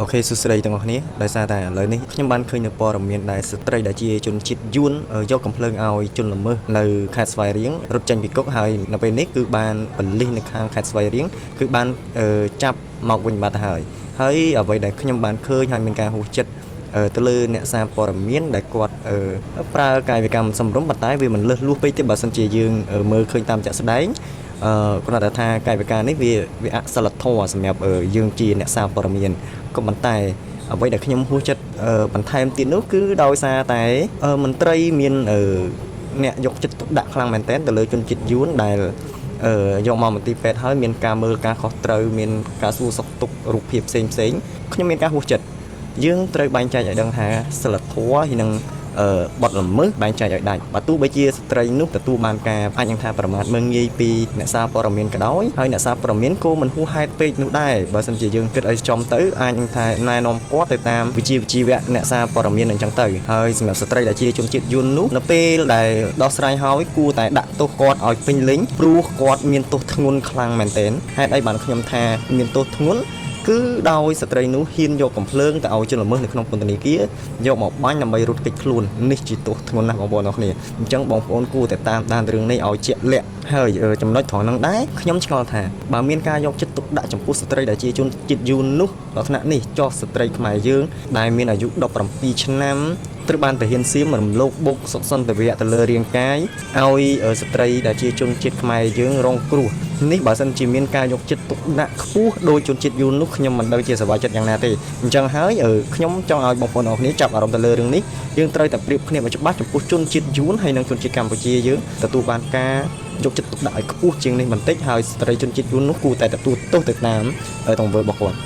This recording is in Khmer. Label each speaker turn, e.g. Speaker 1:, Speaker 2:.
Speaker 1: អូខេសួស្តីទាំងអស់គ្នាដោយសារតែឥឡូវនេះខ្ញុំបានឃើញនៅព័ត៌មានដែលស្ត្រីដែលជាជនជាតិយួនយកកំភ្លើងឲ្យជនល្មើសនៅខេត្តស្វាយរៀងរត់ចេញពីគុកហើយនៅពេលនេះគឺបានបលិសនៅខាងខេត្តស្វាយរៀងគឺបានចាប់មកវិញបាត់ទៅហើយអ្វីដែលខ្ញុំបានឃើញហើយមានការហួសចិត្តទៅលើអ្នកសារព័ត៌មានដែលគាត់ប្រើកាយវិការមិនសមរម្យប៉ុន្តែវាមិនលើសលួសពេកទេបើសិនជាយើងមើលឃើញតាមជាក់ស្ដែងគាត់ថាកាយវិការនេះវាអសិលធម៌សម្រាប់យើងជាអ្នកសារព័ត៌មានក៏ប៉ុន្តែអ្វីដែលខ្ញុំហួសចិត្តបន្ថែមទៀតនោះគឺដោយសារតែមន្ត្រីមានអ្នកយកចិត្តទុកដាក់ខ្លាំងមែនទែនទៅលើជនជាតិយួនដែលយកមកមន្ទីរពេទ្យហើយមានការមើលការខុសត្រូវមានការសួរសុខទុក្ខរូបភាពផ្សេងខ្ញុំមានការហួសចិត្តយើងត្រូវបែងចែកឲ្យដឹងថាសិលធម៌ហើយនឹងបទល្មើសបែងចែកឲ្យដាច់បើទោះបីជាស្ត្រីនោះទទួលបានការអាចនឹងថាប្រមាថមើលងាយពីអ្នកសារព័ត៌មានក៏ដោយហើយអ្នកសារព័ត៌មានក៏មិនហួសហេតុពេកនោះដែរបើមិនជាយើងគិតឲ្យចំទៅអាចនឹងថាណែនាំគាត់ទៅតាមវិជ្ជាជីវៈអ្នកសារព័ត៌មានអញ្ចឹងទៅហើយសម្រាប់ស្ត្រីដែលជាជនជាតិយួននោះនៅពេលដែលដោះស្រាយហើយគួរតែដាក់ទោសគាត់ឲ្យពេញលេញព្រោះគាត់មានទោសធ្ងន់ខ្លាំងមែនទែនហេតុអីបានខ្ញុំថាមានទោសធ្ងន់គឺដោយស្ត្រីនោះហ៊ានយកកំភ្លើងទៅឲ្យជនល្មើសនៅក្នុងពន្ធនាគារយកមកបាញ់ដើម្បីរត់គេចខ្លួននេះជាទោសធ្ងន់ណាស់បងប្អូនអរគ្នាអញ្ចឹងបងប្អូនគួរតែតាមដានរឿងនេះឲ្យជាក់លាក់ហើយចំណុចត្រង់ហ្នឹងដែរខ្ញុំឆ្ងល់ថាបើមានការយកចិត្តទុកដាក់ចំពោះស្ត្រីដែលជាជនជាតិយួននោះលក្ខណៈនេះចោះស្ត្រីខ្មែរយើងដែលមានអាយុ17ឆ្នាំត្រូវបានទាហានសៀមរំលោភបុកសុខសន្តិវៈទៅលើរាងកាយឲ្យស្ត្រីដែលជាជនជាតិខ្មែរយើងរងគ្រោះនេះបើសិនជាមានការយកចិត្តទុកដាក់ខ្ពស់ដោយជនជាតិយួននោះខ្ញុំមិនដឹងជាសប្បាយចិត្តយ៉ាងណាទេអញ្ចឹងហើយខ្ញុំចង់ឲ្យបងប្អូនអរគ្នាចាប់អារម្មណ៍ទៅលើរឿងនេះយើងត្រូវតែប្រៀបគ្នាឲ្យច្បាស់ចំពោះជនជាតិយួនហើយនិងជនជាតិកម្ពុជាយើងទទួលបានការយកចិត្តទុកដាក់ឲ្យខ្ពស់ជាងនេះបន្តិចហើយស្ត្រីជនជាតិយួននោះគួរតែទទួលទោសទៅតាមទង្វើរបស់គាត់